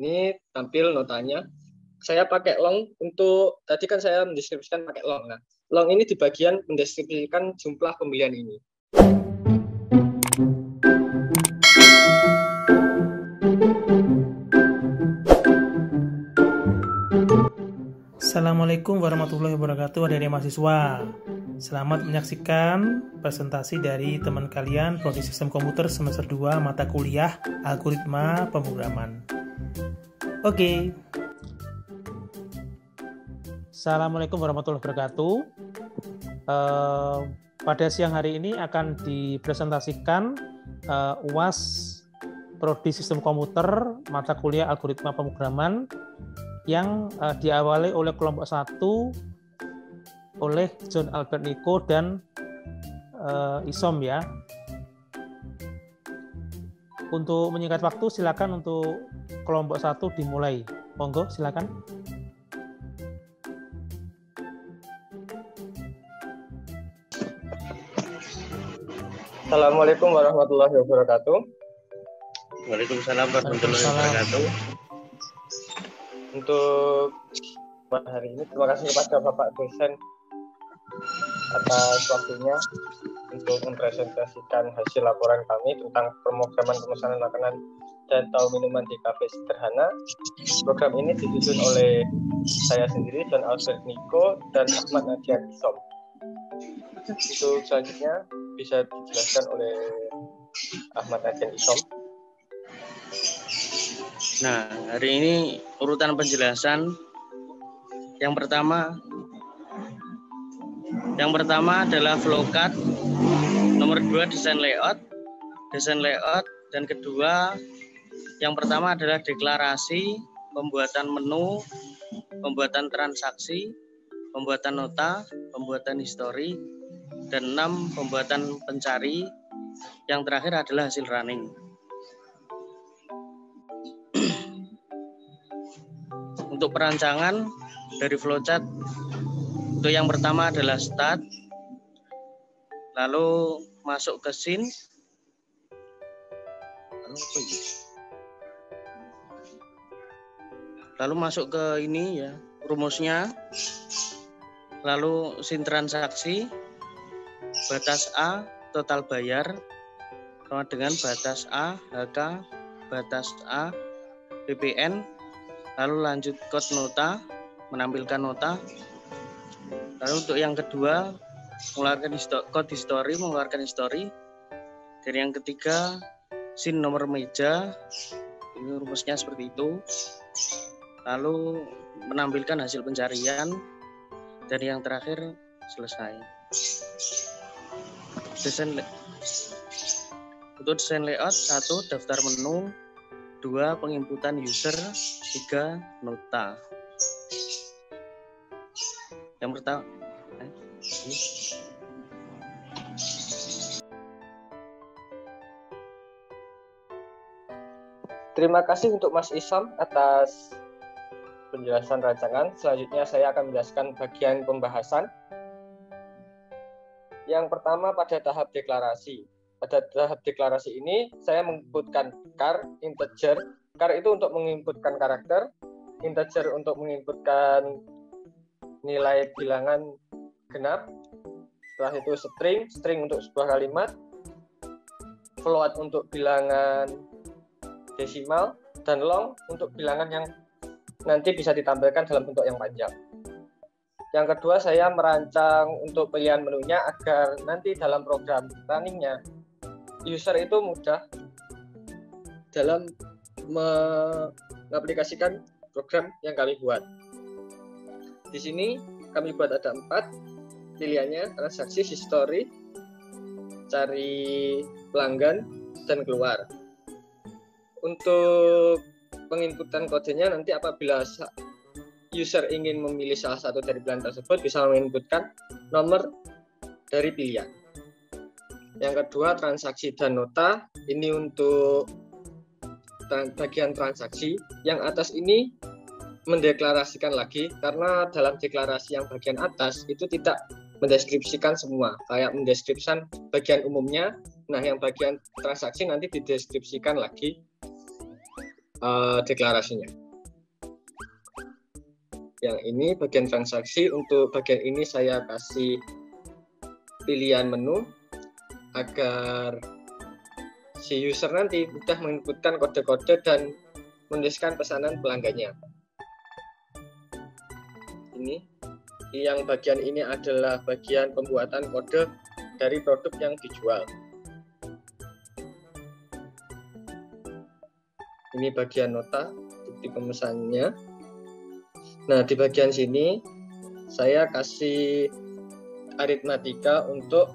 Ini tampil notanya. Saya pakai long untuk, tadi kan saya mendeskripsikan pakai long. Nah, long ini di bagian mendeskripsikan jumlah pembelian ini. Assalamualaikum warahmatullahi wabarakatuh, adik-adik mahasiswa. Selamat menyaksikan presentasi dari teman kalian Prodi Sistem Komputer semester 2 mata kuliah Algoritma Pemrograman. Oke. Assalamualaikum warahmatullahi wabarakatuh. Pada siang hari ini akan dipresentasikan UAS Prodi Sistem Komputer mata kuliah Algoritma Pemrograman yang diawali oleh kelompok 1 oleh John Albert Nico dan Isom ya. Untuk menyingkat waktu silakan untuk kelompok 1 dimulai. Monggo silakan. Assalamualaikum warahmatullahi wabarakatuh. Waalaikumsalam warahmatullahi wabarakatuh. Untuk hari ini terima kasih kepada Bapak dosen atas waktunya untuk mempresentasikan hasil laporan kami tentang pemrograman pemesanan makanan dan tahu minuman di kafe sederhana. Program ini disusun oleh saya sendiri, John Albert Nico, dan Ahmad Nadian Isom. Untuk selanjutnya bisa dijelaskan oleh Ahmad Nadian Isom. Nah, hari ini urutan penjelasan yang pertama adalah flowchart, nomor 2 desain layout, dan kedua yang pertama adalah deklarasi, pembuatan menu, pembuatan transaksi, pembuatan nota, pembuatan histori, dan 6 pembuatan pencari, yang terakhir adalah hasil running. Untuk perancangan dari flowchart, untuk yang pertama adalah start, lalu masuk ke scene, lalu masuk ke ini ya rumusnya, lalu scene transaksi, batas A total bayar sama dengan batas A HK, batas A PPN, lalu lanjut code nota, menampilkan nota. Lalu untuk yang kedua, mengeluarkan code history, mengeluarkan history. Dan yang ketiga, scene nomor meja, ini rumusnya seperti itu. Lalu menampilkan hasil pencarian. Dan yang terakhir, selesai. Untuk desain layout, 1 daftar menu, 2 penginputan user, 3 nota. Yang pertama, Terima kasih untuk Mas Isom atas penjelasan rancangan. Selanjutnya saya akan menjelaskan bagian pembahasan. Yang pertama pada tahap deklarasi. Pada tahap deklarasi ini saya menginputkan char, integer. Char itu untuk menginputkan karakter, integer untuk menginputkan nilai bilangan genap. Setelah itu string untuk sebuah kalimat, float untuk bilangan desimal, dan long untuk bilangan yang nanti bisa ditampilkan dalam bentuk yang panjang. Yang kedua, saya merancang untuk pilihan menunya agar nanti dalam program runningnya user itu mudah dalam mengaplikasikan program yang kami buat. Di sini kami buat ada 4 pilihannya: transaksi, history, cari pelanggan, dan keluar. Untuk penginputan kodenya nanti apabila user ingin memilih salah satu dari pilihan tersebut bisa menginputkan nomor dari pilihan. Yang kedua, transaksi dan nota. Ini untuk bagian transaksi. Yang atas ini mendeklarasikan lagi, karena dalam deklarasi yang bagian atas itu tidak mendeskripsikan semua, kayak mendeskripsikan bagian umumnya. Nah, yang bagian transaksi nanti dideskripsikan lagi. deklarasinya. Yang ini bagian transaksi. Untuk bagian ini saya kasih pilihan menu agar si user nanti mudah menginputkan kode-kode dan menuliskan pesanan pelanggannya. Ini yang bagian ini adalah bagian pembuatan kode dari produk yang dijual. Ini bagian nota bukti pemesanannya. Nah, di bagian sini saya kasih aritmatika untuk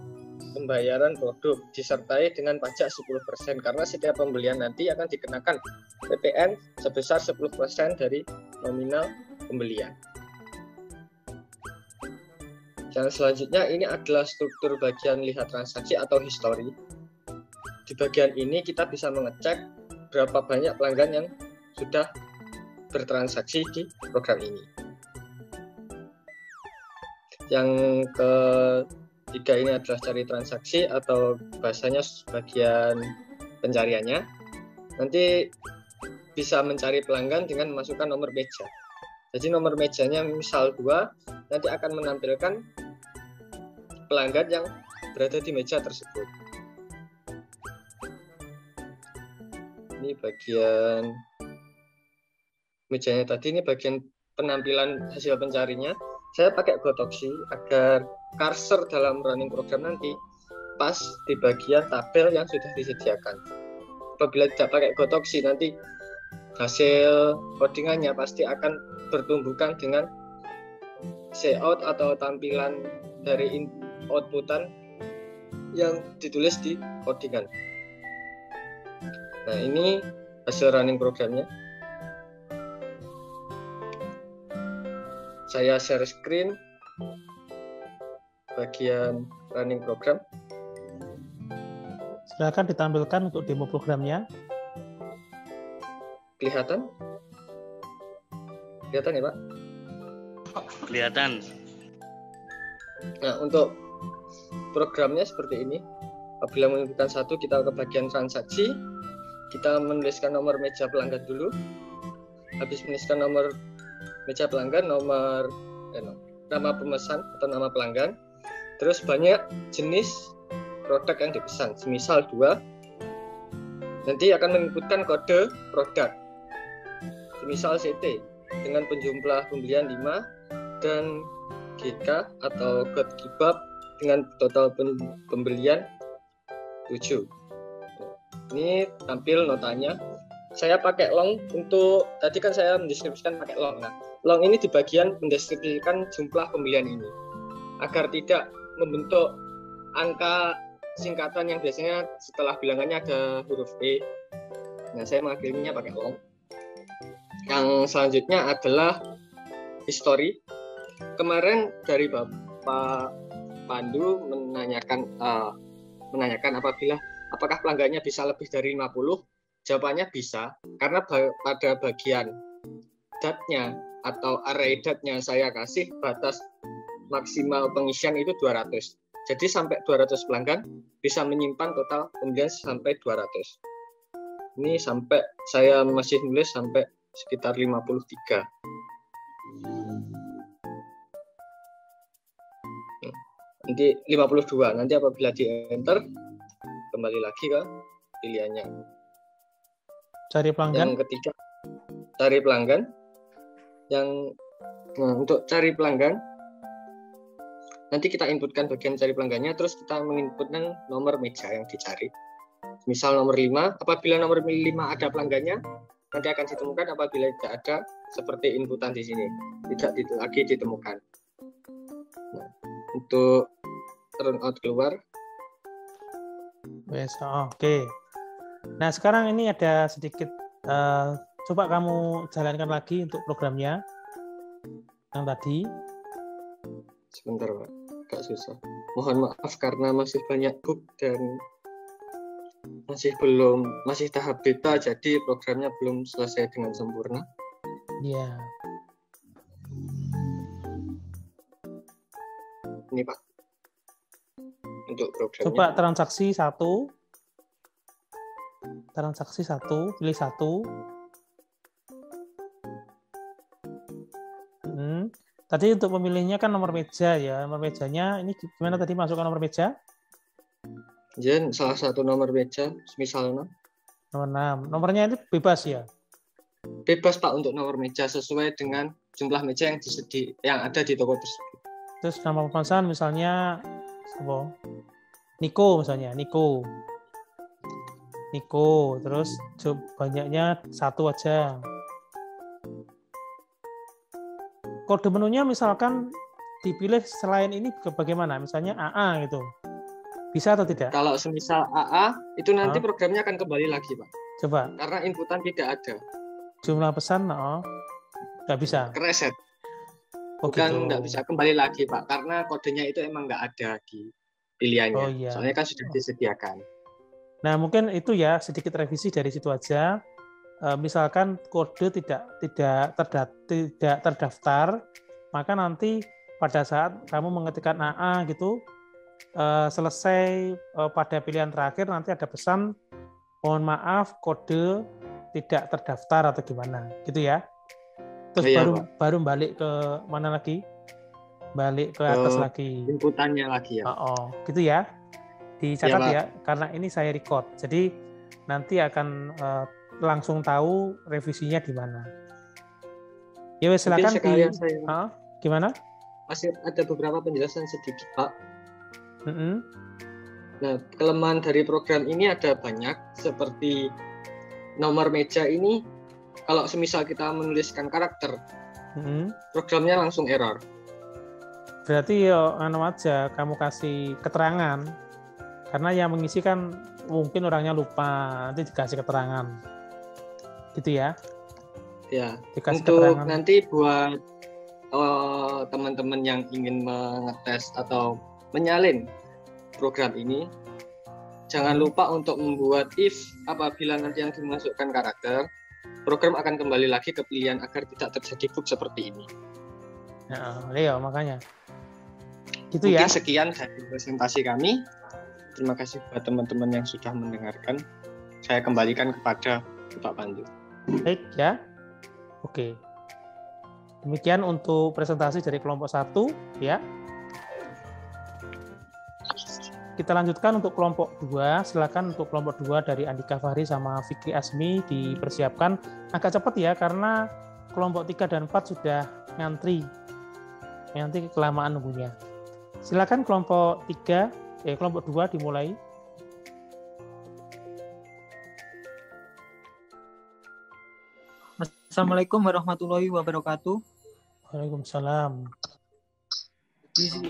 pembayaran produk disertai dengan pajak 10% karena setiap pembelian nanti akan dikenakan PPN sebesar 10% dari nominal pembelian. Yang selanjutnya ini adalah struktur bagian lihat transaksi atau history. Di bagian ini kita bisa mengecek berapa banyak pelanggan yang sudah bertransaksi di program ini. Yang ketiga ini adalah cari transaksi atau bahasanya bagian pencariannya. Nanti bisa mencari pelanggan dengan memasukkan nomor meja. Jadi nomor mejanya misal 2, nanti akan menampilkan pelanggan yang berada di meja tersebut. Ini bagian mejanya tadi, ini bagian penampilan hasil pencarinya. Saya pakai Gotoxi agar cursor dalam running program nanti pas di bagian tabel yang sudah disediakan. Apabila tidak pakai Gotoxi, nanti hasil codingannya pasti akan bertumbukan dengan layout atau tampilan dari outputan yang ditulis di codingan. Nah, ini hasil running programnya. Saya share screen bagian running program. Silakan ditampilkan untuk demo programnya. Kelihatan? Kelihatan ya, Pak? Kelihatan. Nah, untuk programnya seperti ini. Apabila menentukan satu, kita ke bagian transaksi. Kita menuliskan nomor meja pelanggan dulu. Habis menuliskan nomor meja pelanggan, nama pemesan atau nama pelanggan. Terus banyak jenis produk yang dipesan. Semisal 2, nanti akan menginputkan kode produk. Semisal CT dengan penjumlah pembelian 5 dan GK atau God Kebab dengan total pembelian 7. Ini tampil notanya. Saya pakai long untuk, tadi kan saya mendeskripsikan pakai long. Nah, long ini di bagian mendeskripsikan jumlah pembelian ini. Agar tidak membentuk angka singkatan yang biasanya setelah bilangannya ada huruf E. Nah, saya mengakhirinya pakai long. Yang selanjutnya adalah history. Kemarin dari Bapak Pandu menanyakan apakah pelanggannya bisa lebih dari 50? Jawabannya bisa, karena pada bagian datnya atau array datnya saya kasih batas maksimal pengisian itu 200. Jadi sampai 200 pelanggan bisa menyimpan total pembelian sampai 200. Ini sampai saya masih nulis sampai sekitar 53. Nanti 52. Nanti apabila di enter kembali lagi ke pilihannya. Cari pelanggan. Yang ketiga, cari pelanggan. Untuk cari pelanggan, nanti kita inputkan bagian cari pelanggannya, terus kita menginputkan nomor meja yang dicari. Misal nomor 5, apabila nomor 5 ada pelanggannya, nanti akan ditemukan. Apabila tidak ada, seperti inputan di sini, tidak lagi ditemukan. Nah, untuk run out keluar. Oke. Nah, sekarang ini ada sedikit, coba kamu jalankan lagi untuk programnya yang tadi. Sebentar, Pak. Agak susah. Mohon maaf karena masih banyak bug dan masih tahap beta, jadi programnya belum selesai dengan sempurna. Iya. Ini, Pak. Untuk programnya. Coba transaksi 1. Transaksi 1, pilih 1. Tadi untuk pemilihnya kan nomor meja ya. Nomor mejanya ini gimana tadi masukkan nomor meja? Jen salah satu nomor meja misalnya. Nomor 6. Nomornya itu bebas ya? Bebas Pak untuk nomor meja sesuai dengan jumlah meja yang ada di toko tersebut. Terus nama pemesan misalnya apa? Niko misalnya, Niko. Terus banyaknya 1 aja. Kode menunya misalkan dipilih selain ini bagaimana? Misalnya AA gitu. Bisa atau tidak? Kalau semisal AA, itu nanti programnya akan kembali lagi, Pak. Coba. Karena inputan tidak ada. Jumlah pesan, nggak bisa. Kereset. Bukan nggak bisa kembali lagi, Pak. Karena kodenya itu emang nggak ada di pilihannya. Oh, iya. Soalnya kan sudah disediakan. Nah, mungkin itu ya sedikit revisi dari situ aja. Misalkan kode tidak terdaftar, maka nanti pada saat kamu mengetikkan AA gitu, selesai pada pilihan terakhir nanti ada pesan mohon maaf kode tidak terdaftar atau gimana gitu ya. Terus baru balik ke mana lagi? Balik ke atas lagi. Inputannya lagi ya. Gitu ya. Dicatat ya, karena ini saya record. Jadi nanti akan langsung tahu revisinya di mana. Ya wes silakan gimana? Masih ada beberapa penjelasan sedikit, Pak. Nah, kelemahan dari program ini ada banyak, seperti nomor meja ini, kalau semisal kita menuliskan karakter, programnya langsung error. Berarti aja kamu kasih keterangan, karena yang mengisi kan mungkin orangnya lupa, nanti dikasih keterangan, gitu ya? Ya. Dikasih untuk keterangan. Nanti buat teman-teman yang ingin mengetes atau menyalin program ini, jangan lupa untuk membuat if apabila nanti yang dimasukkan karakter, program akan kembali lagi ke pilihan agar tidak terjadi bug seperti ini. Leo makanya. Gitu mungkin ya. Sekian dari presentasi kami. Terima kasih buat teman-teman yang sudah mendengarkan. Saya kembalikan kepada Bapak Pandu. Baik ya. Oke. Demikian untuk presentasi dari kelompok 1 ya. Kita lanjutkan untuk kelompok 2. Silakan untuk kelompok 2 dari Andika Fahri sama Fikri Asmi dipersiapkan agak cepat ya, karena kelompok 3 dan 4 sudah ngantri. Nanti kelamaan nunggunya. Silakan kelompok 2 dimulai. Assalamualaikum warahmatullahi wabarakatuh. Waalaikumsalam.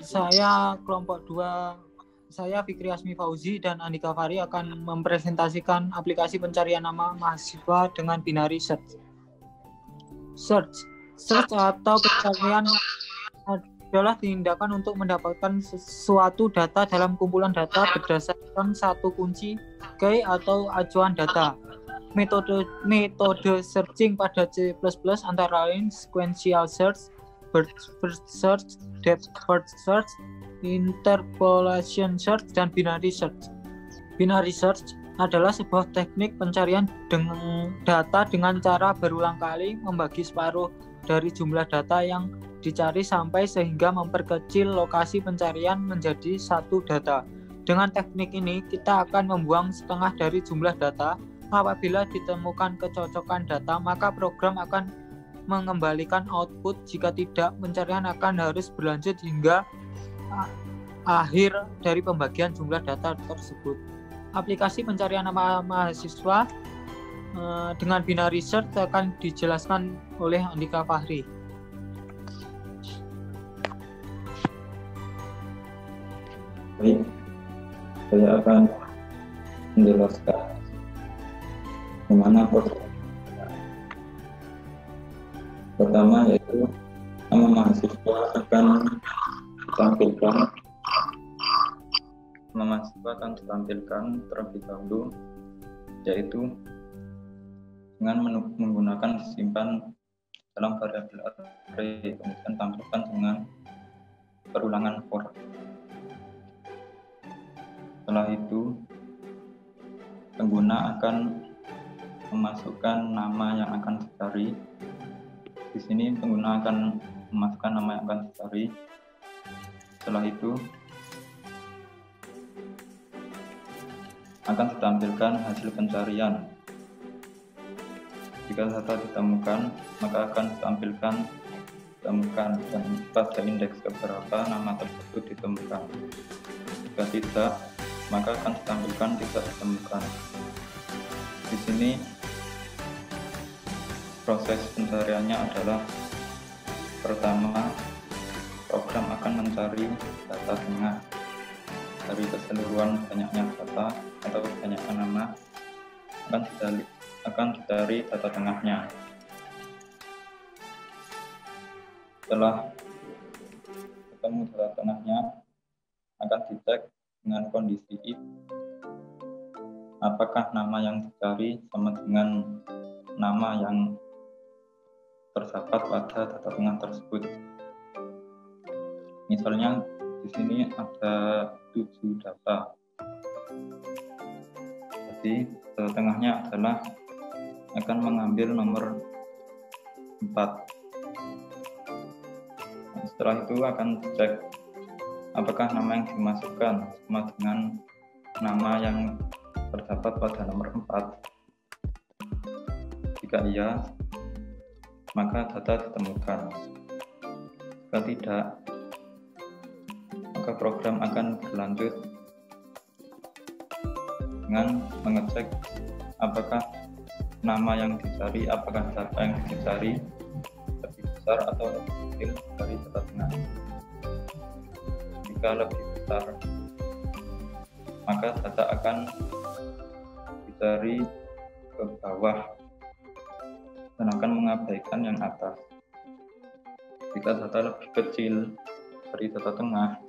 Saya kelompok 2, saya Fikri Asmi Fauzi dan Andika Fahri akan mempresentasikan aplikasi pencarian nama mahasiswa dengan binary search. Search atau pencarian adalah tindakan untuk mendapatkan suatu data dalam kumpulan data berdasarkan satu kunci key atau acuan data. Metode searching pada C++ antara lain sequential search, burst search, depth first search, interpolation search, dan binary search. Binary search adalah sebuah teknik pencarian data dengan cara berulang kali membagi separuh dari jumlah data yang dicari sampai sehingga memperkecil lokasi pencarian menjadi satu data. Dengan teknik ini, kita akan membuang setengah dari jumlah data. Apabila ditemukan kecocokan data, maka program akan mengembalikan output. Jika tidak, pencarian akan harus berlanjut hingga akhir dari pembagian jumlah data tersebut. Aplikasi pencarian nama mahasiswa dengan binary search akan dijelaskan oleh Andika Fahri. Baik, saya akan menjelaskan bagaimana proses. Pertama yaitu nama mahasiswa akan ditampilkan terlebih dahulu, yaitu dengan menggunakan disimpan dalam variabel array, kemudian tampilkan dengan perulangan for. Setelah itu pengguna akan memasukkan nama yang akan dicari. Di sini pengguna akan memasukkan nama yang akan dicari. Setelah itu akan ditampilkan hasil pencarian. Jika data ditemukan, maka akan ditampilkan ditemukan dan pada indeks keberapa nama tersebut ditemukan. Jika tidak, maka akan ditampilkan tidak ditemukan. Di sini proses pencariannya adalah pertama, program akan mencari data tengah dari keseluruhan banyaknya data atau banyaknya nama, akan dicari data tengahnya. Setelah ketemu data tengahnya, akan dicek dengan kondisi if, apakah nama yang dicari sama dengan nama yang terdapat pada data tengah tersebut. Misalnya di sini ada 7 data. Jadi data tengahnya adalah akan mengambil nomor 4. Setelah itu akan cek apakah nama yang dimasukkan sama dengan nama yang terdapat pada nomor 4. Jika iya, maka data ditemukan. Jika tidak, maka program akan berlanjut dengan mengecek apakah nama yang dicari, apakah data yang dicari lebih besar atau lebih kecil dari data tengah. Jika lebih besar, maka data akan dicari ke bawah dan akan mengabaikan yang atas. Jika data lebih kecil dari data tengah,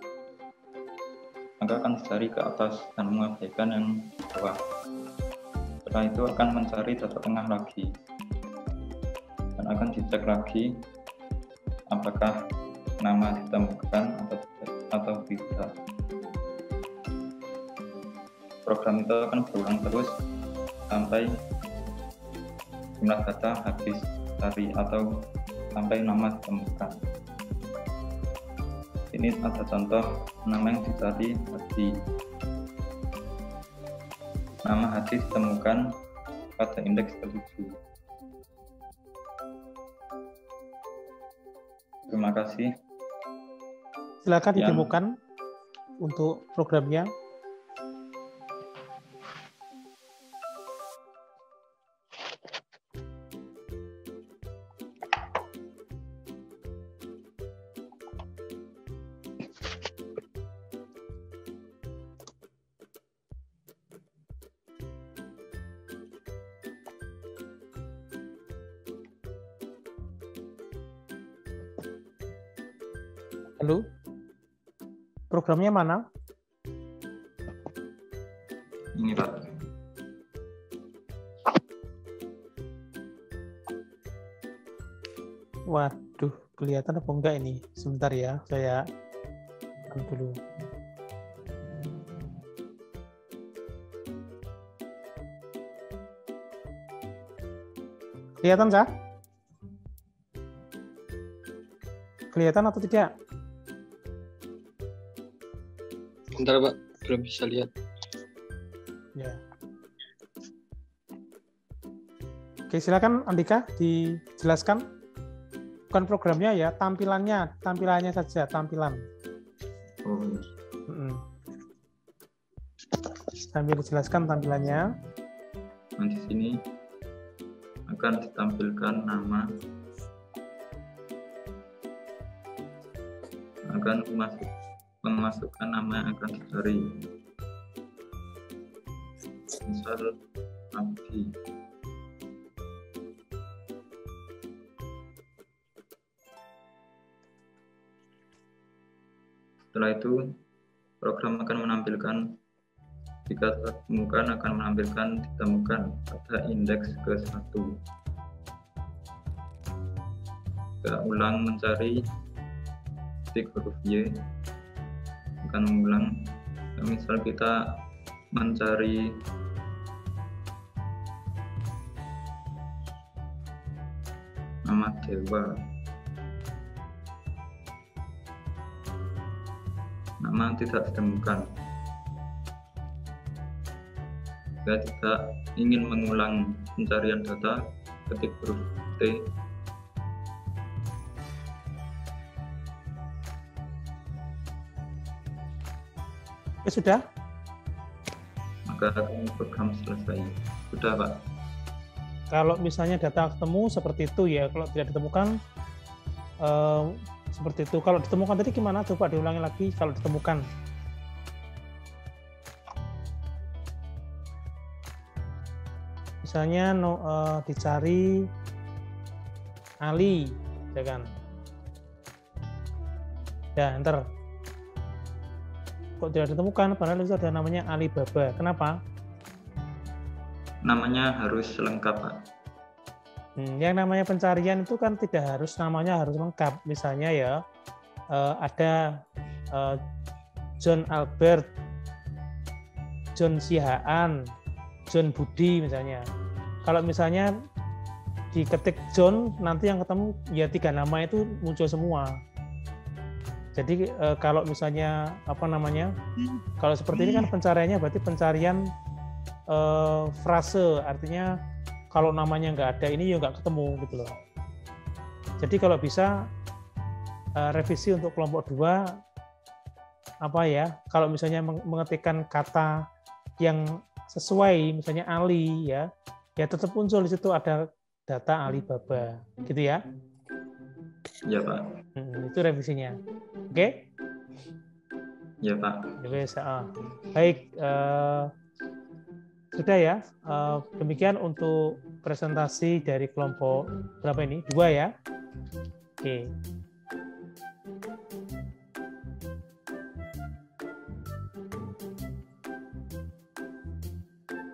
maka akan dicari ke atas dan mengabaikan yang bawah. Setelah itu akan mencari data tengah lagi dan akan dicek lagi apakah nama ditemukan atau tidak. Program itu akan berulang terus sampai jumlah data habis cari atau sampai nama ditemukan. Ini ada contoh nama yang dicari Hadi. Nama Hadi ditemukan pada indeks ke-7. Terima kasih. Silakan ditemukan untuk programnya. Halo, programnya mana? Ini Pak. Waduh, kelihatan apa enggak ini? Sebentar ya, saya dulu. Kelihatan, Cak? Kelihatan atau tidak? Bentar Pak, belum bisa lihat. Ya. Oke, silakan Andika dijelaskan. Bukan programnya ya, tampilannya saja, tampilan. Sambil dijelaskan tampilannya. Nah, di sini akan ditampilkan nama, akan memasukkan nama yang akan dicari. Misal Abdi. Setelah itu, program akan menampilkan, jika ditemukan akan menampilkan ditemukan pada indeks ke-1. Jika ulang mencari titik huruf Y, akan mengulang. Misal kita mencari nama Dewa, nama tidak ditemukan. Jika tidak ingin mengulang pencarian data, ketik huruf T. Oke, sudah? Maka program selesai. Sudah, Pak. Kalau misalnya data ketemu seperti itu ya, kalau tidak ditemukan seperti itu. Kalau ditemukan tadi gimana? Coba diulangi lagi kalau ditemukan. Misalnya dicari Ali, ya kan? Ya, enter. Kok tidak ditemukan? Padahal itu ada namanya Alibaba. Kenapa? Namanya harus lengkap, Pak. Yang namanya pencarian itu kan tidak harus namanya harus lengkap. Misalnya ya ada John Albert, John Sihaan, John Budi misalnya. Kalau misalnya diketik John, nanti yang ketemu ya 3 nama itu muncul semua. Jadi kalau misalnya kalau seperti ini kan pencariannya berarti pencarian frase, artinya kalau namanya nggak ada ini ya nggak ketemu gitu loh. Jadi kalau bisa revisi untuk kelompok 2 kalau misalnya mengetikkan kata yang sesuai, misalnya Ali ya tetap muncul di situ ada data Alibaba, gitu ya? Ya, Pak. Itu revisinya. Oke? Ya, Pak. Baik, sudah ya. Demikian untuk presentasi dari kelompok berapa ini? 2 ya? Oke.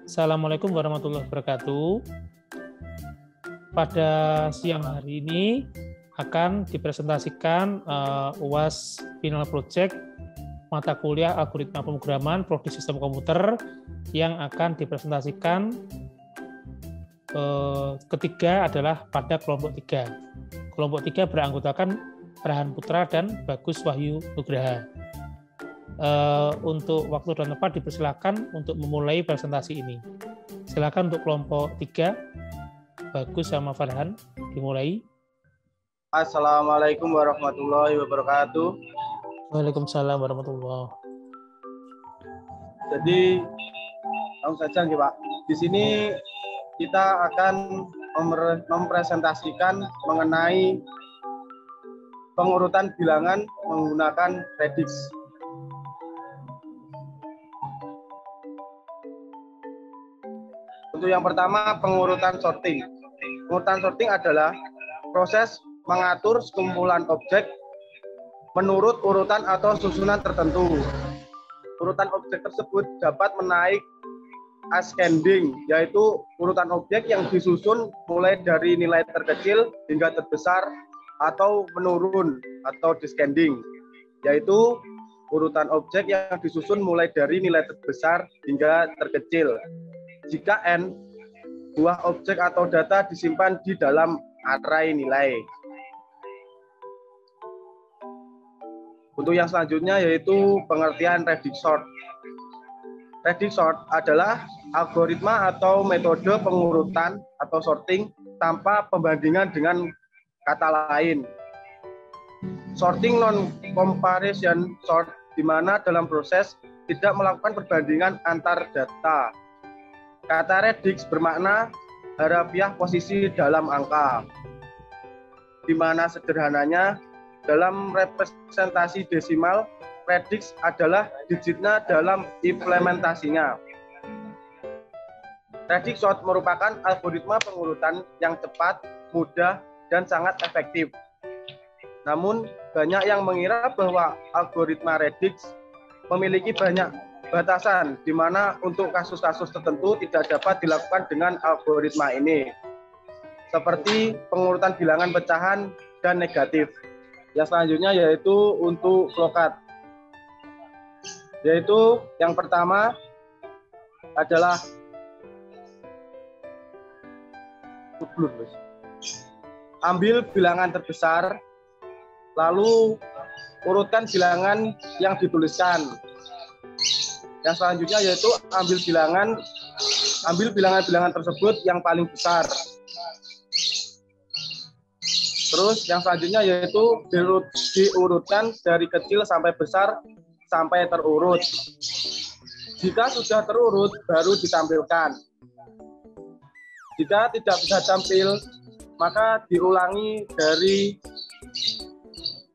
Assalamualaikum warahmatullahi wabarakatuh. Pada siang hari ini akan dipresentasikan UAS Final Project mata kuliah Algoritma Pemrograman Prodi Sistem Komputer yang akan dipresentasikan ketiga adalah pada kelompok 3. Kelompok 3 beranggotakan Farhan Putra dan Bagus Wahyu Nugraha. Untuk waktu dan tempat dipersilakan untuk memulai presentasi ini. Silakan untuk kelompok 3, Bagus sama Farhan, dimulai. Assalamualaikum warahmatullahi wabarakatuh. Waalaikumsalam warahmatullahi. Jadi, langsung saja nih Pak. Di sini kita akan mempresentasikan mengenai pengurutan bilangan menggunakan Radix. Untuk yang pertama, pengurutan sorting. Pengurutan sorting adalah proses mengatur sekumpulan objek menurut urutan atau susunan tertentu. Urutan objek tersebut dapat menaik ascending, yaitu urutan objek yang disusun mulai dari nilai terkecil hingga terbesar, atau menurun atau descending, yaitu urutan objek yang disusun mulai dari nilai terbesar hingga terkecil. Jika n buah objek atau data disimpan di dalam array nilai. Untuk yang selanjutnya yaitu pengertian Radix sort. Radix sort adalah algoritma atau metode pengurutan atau sorting tanpa pembandingan dengan kata lain. Sorting non-comparison sort, di mana dalam proses tidak melakukan perbandingan antar data. Kata Radix bermakna harafiah posisi dalam angka, di mana sederhananya dalam representasi desimal, Radix adalah digitnya dalam implementasinya. Radix sort merupakan algoritma pengurutan yang cepat, mudah, dan sangat efektif. Namun, banyak yang mengira bahwa algoritma Radix memiliki banyak batasan, di mana untuk kasus-kasus tertentu tidak dapat dilakukan dengan algoritma ini, seperti pengurutan bilangan pecahan dan negatif. Yang selanjutnya yaitu untuk float. Yaitu yang pertama adalah ambil bilangan terbesar, lalu urutkan bilangan yang dituliskan. Yang selanjutnya yaitu ambil bilangan-bilangan tersebut yang paling besar. Terus yang selanjutnya yaitu diurutkan dari kecil sampai besar sampai terurut. Jika sudah terurut baru ditampilkan. Jika tidak bisa tampil, maka diulangi dari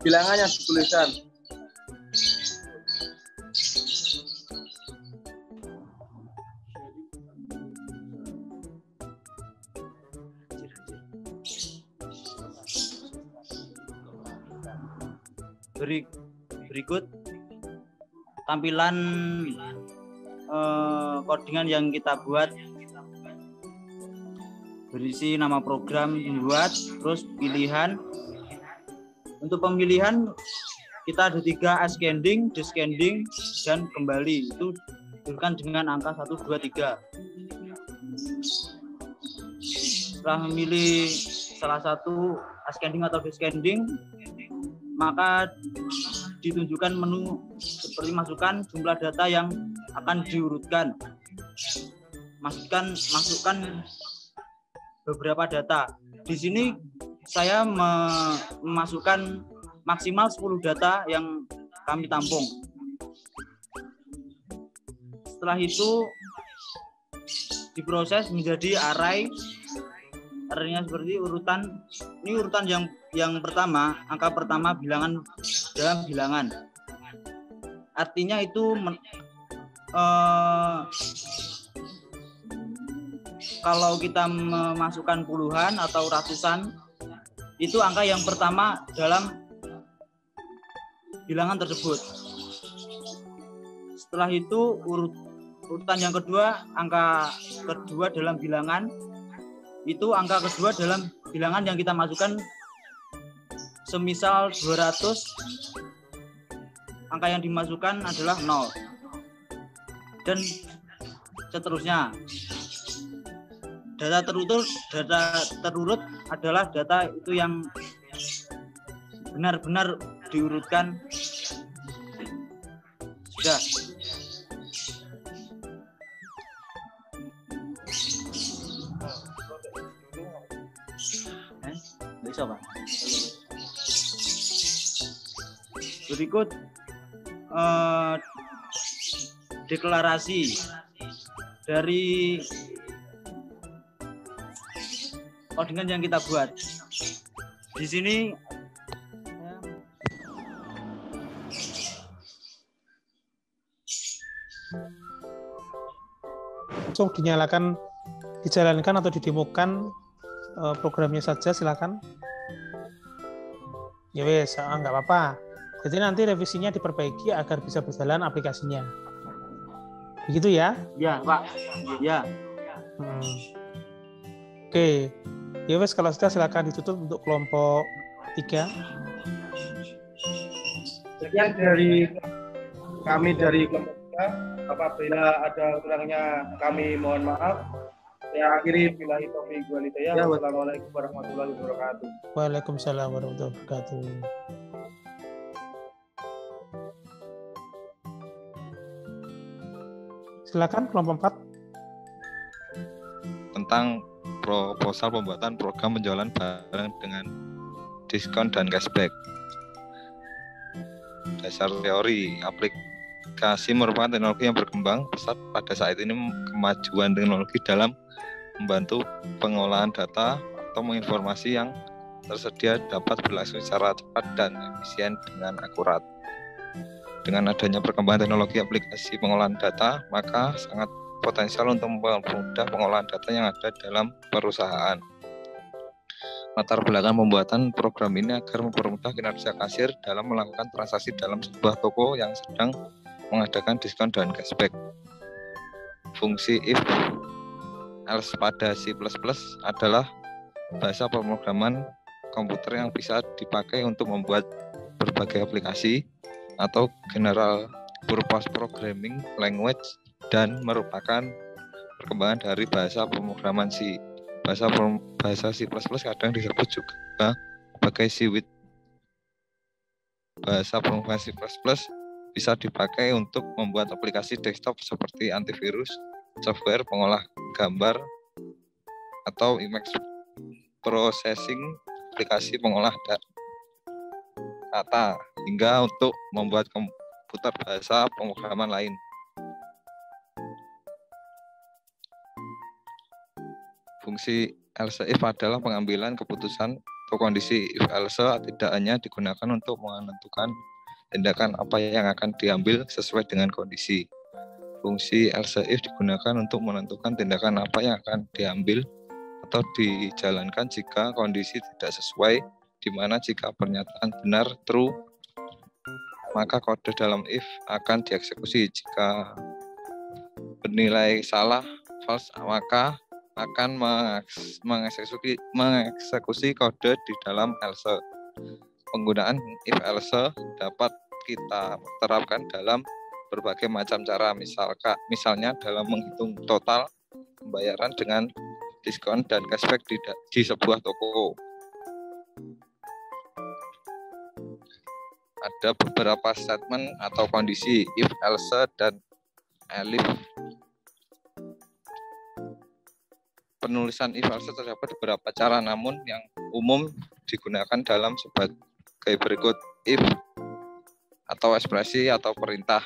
bilangan yang dituliskan. Berikut tampilan codingan yang kita buat, berisi nama program dibuat, terus pilihan. Untuk pemilihan kita ada 3, ascending, descending, dan kembali. Itu ditentukan dengan angka 1, 2, 3. Setelah memilih salah satu ascending atau descending, maka ditunjukkan menu seperti masukkan jumlah data yang akan diurutkan. Masukkan beberapa data. Di sini saya memasukkan maksimal 10 data yang kami tampung. Setelah itu diproses menjadi array. Arraynya seperti urutan. Ini urutan yang pertama, angka pertama bilangan dalam bilangan. Artinya itu kalau kita memasukkan puluhan atau ratusan, itu angka yang pertama dalam bilangan tersebut. Setelah itu urutan yang kedua, angka kedua dalam bilangan, itu angka kedua dalam bilangan yang kita masukkan. Semisal 200, angka yang dimasukkan adalah 0. Dan seterusnya. Data terurut adalah data itu yang benar-benar diurutkan. Sudah. Bisa, Pak. Berikut deklarasi dari codingan yang kita buat. Di sini langsung dijalankan atau didemokan programnya saja, silakan. Ya wes, nggak apa-apa. Jadi nanti revisinya diperbaiki agar bisa berjalan aplikasinya. Begitu ya? Ya, Pak. Ya. Oke. Ya wes, kalau sudah silakan ditutup untuk kelompok 3. Sekian dari kami dari kelompok 3. Apabila ada kurangnya kami mohon maaf. Saya akhiri billahi taufiq wal hidayah. Wassalamualaikum warahmatullahi wabarakatuh. Waalaikumsalam warahmatullahi wabarakatuh. Silakan kelompok 4. Tentang proposal pembuatan program penjualan barang dengan diskon dan cashback. Dasar teori, aplikasi merupakan teknologi yang berkembang pesat pada saat ini. Kemajuan teknologi dalam membantu pengolahan data atau informasi yang tersedia dapat berlangsung secara cepat dan efisien dengan akurat. Dengan adanya perkembangan teknologi aplikasi pengolahan data, maka sangat potensial untuk mempermudah pengolahan data yang ada dalam perusahaan. Latar belakang pembuatan program ini agar mempermudah kinerja kasir dalam melakukan transaksi dalam sebuah toko yang sedang mengadakan diskon dan cashback. Fungsi if else pada C++ adalah bahasa pemrograman komputer yang bisa dipakai untuk membuat berbagai aplikasi atau general purpose programming language dan merupakan perkembangan dari bahasa pemrograman C. Bahasa C++ kadang disebut juga sebagai C with bahasa pemrograman C++ bisa dipakai untuk membuat aplikasi desktop seperti antivirus, software pengolah gambar, atau image processing, aplikasi pengolah data, hingga untuk membuat komputer bahasa pemrograman lain. Fungsi else if adalah pengambilan keputusan atau kondisi if else tidak hanya digunakan untuk menentukan tindakan apa yang akan diambil sesuai dengan kondisi. Fungsi else if digunakan untuk menentukan tindakan apa yang akan diambil atau dijalankan jika kondisi tidak sesuai, di mana jika pernyataan benar true, maka kode dalam if akan dieksekusi. Jika bernilai salah false, maka akan mengeksekusi kode di dalam else. Penggunaan if else dapat kita terapkan dalam berbagai macam cara, misalnya dalam menghitung total pembayaran dengan diskon dan cashback di sebuah toko. Ada beberapa statement atau kondisi if else dan elif. Penulisan if else terdapat beberapa cara, namun yang umum digunakan dalam sebagai berikut: if atau ekspresi atau perintah,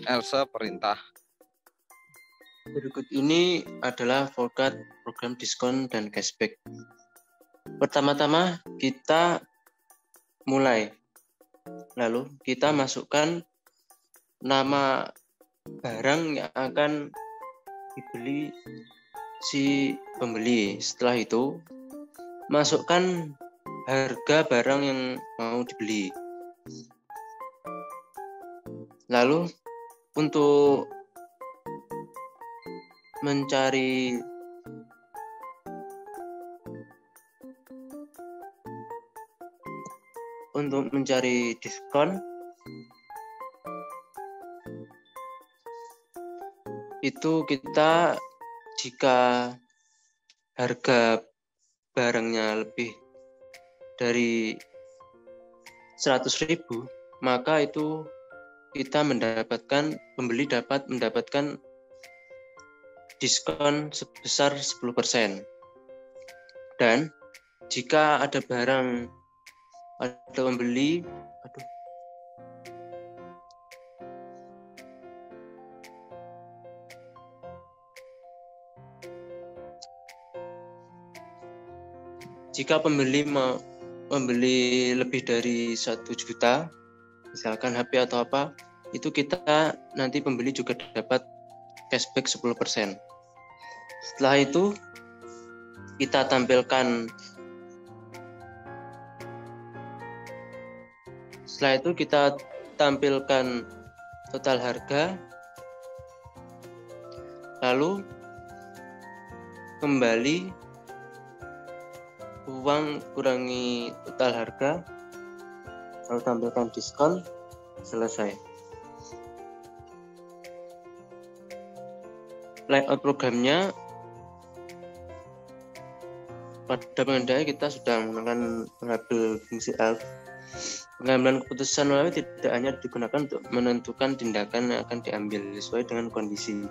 else perintah. Berikut ini adalah format program diskon dan cashback. Pertama-tama kita mulai, lalu kita masukkan nama barang yang akan dibeli si pembeli. Setelah itu masukkan harga barang yang mau dibeli. Lalu untuk mencari diskon, itu kita jika harga barangnya lebih dari 100.000, maka itu pembeli dapat mendapatkan diskon sebesar 10%. Dan jika ada pembeli, jika pembeli membeli lebih dari 1 juta, misalkan HP atau apa, itu kita nanti pembeli juga dapat cashback 10%. Setelah itu kita tampilkan total harga, lalu kembali uang kurangi total harga, lalu tampilkan diskon, selesai. Layout programnya pada pengendalian kita sudah menggunakan mengambil fungsi elf. Pengambilan keputusan melalui tidak hanya digunakan untuk menentukan tindakan yang akan diambil sesuai dengan kondisi,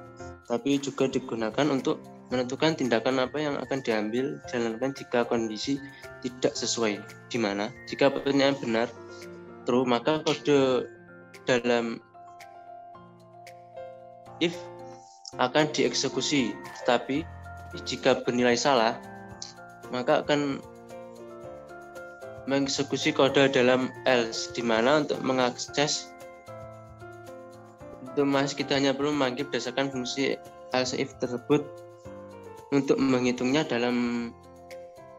tapi juga digunakan untuk menentukan tindakan apa yang akan diambil jalankan jika kondisi tidak sesuai, di mana jika pertanyaan benar true, maka kode dalam if akan dieksekusi, tetapi jika bernilai salah, maka akan mengeksekusi kode dalam else, di mana untuk mengakses itu kita hanya perlu memanggil berdasarkan fungsi else if tersebut untuk menghitungnya dalam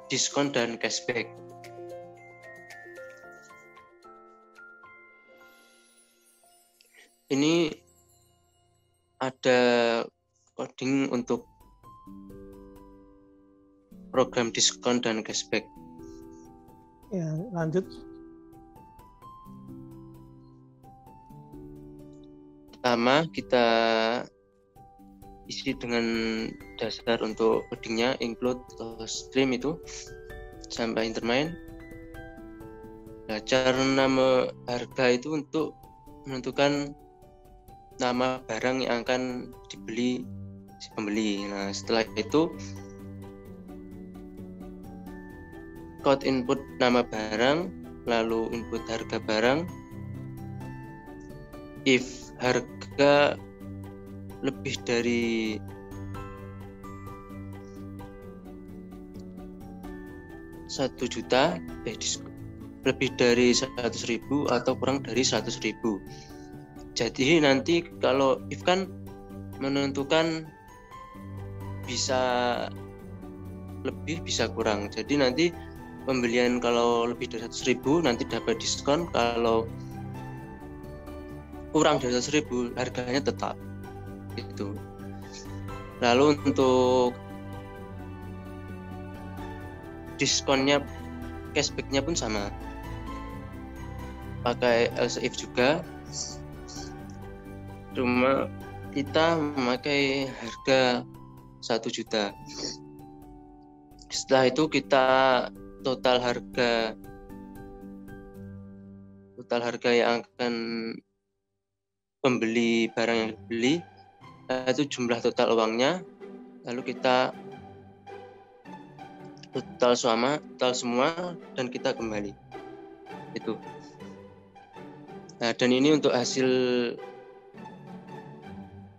diskon dan cashback. Ini ada coding untuk program diskon dan cashback. Ya, lanjut. Pertama kita isi dengan dasar untuk codingnya, include stream itu sampai intermain. Nah, cara nama harga itu untuk menentukan nama barang yang akan dibeli si pembeli. Nah, setelah itu code input nama barang, lalu input harga barang. If harga lebih dari Rp1.000.000, lebih dari 100.000 atau kurang dari 100.000. Jadi nanti kalau if kan menentukan bisa lebih bisa kurang. Jadi nanti pembelian kalau lebih dari 100.000 nanti dapat diskon, kalau kurang dari 100.000 harganya tetap itu. Lalu untuk diskonnya, cashbacknya pun sama, pakai else if juga, cuma kita memakai harga 1 juta. Setelah itu kita total harga yang akan pembeli barang yang dibeli, itu jumlah total uangnya, lalu kita total semua dan kita kembali itu. Nah, dan ini untuk hasil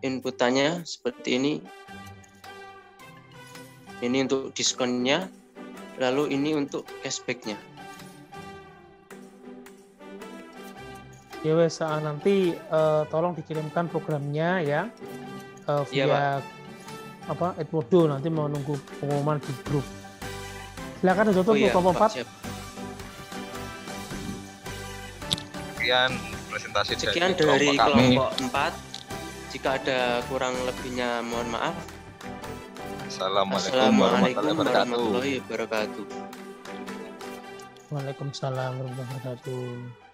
inputannya seperti ini. Ini untuk diskonnya, lalu ini untuk cashbacknya. Ya wes, nanti tolong dikirimkan programnya ya via Edmodo, nanti mau nunggu pengumuman di grup. Silakan ditutup kelompok 4. Sekian presentasi dari kelompok 4. Jika ada kurang lebihnya mohon maaf. Assalamualaikum warahmatullahi wabarakatuh. Waalaikumsalam warahmatullahi wabarakatuh.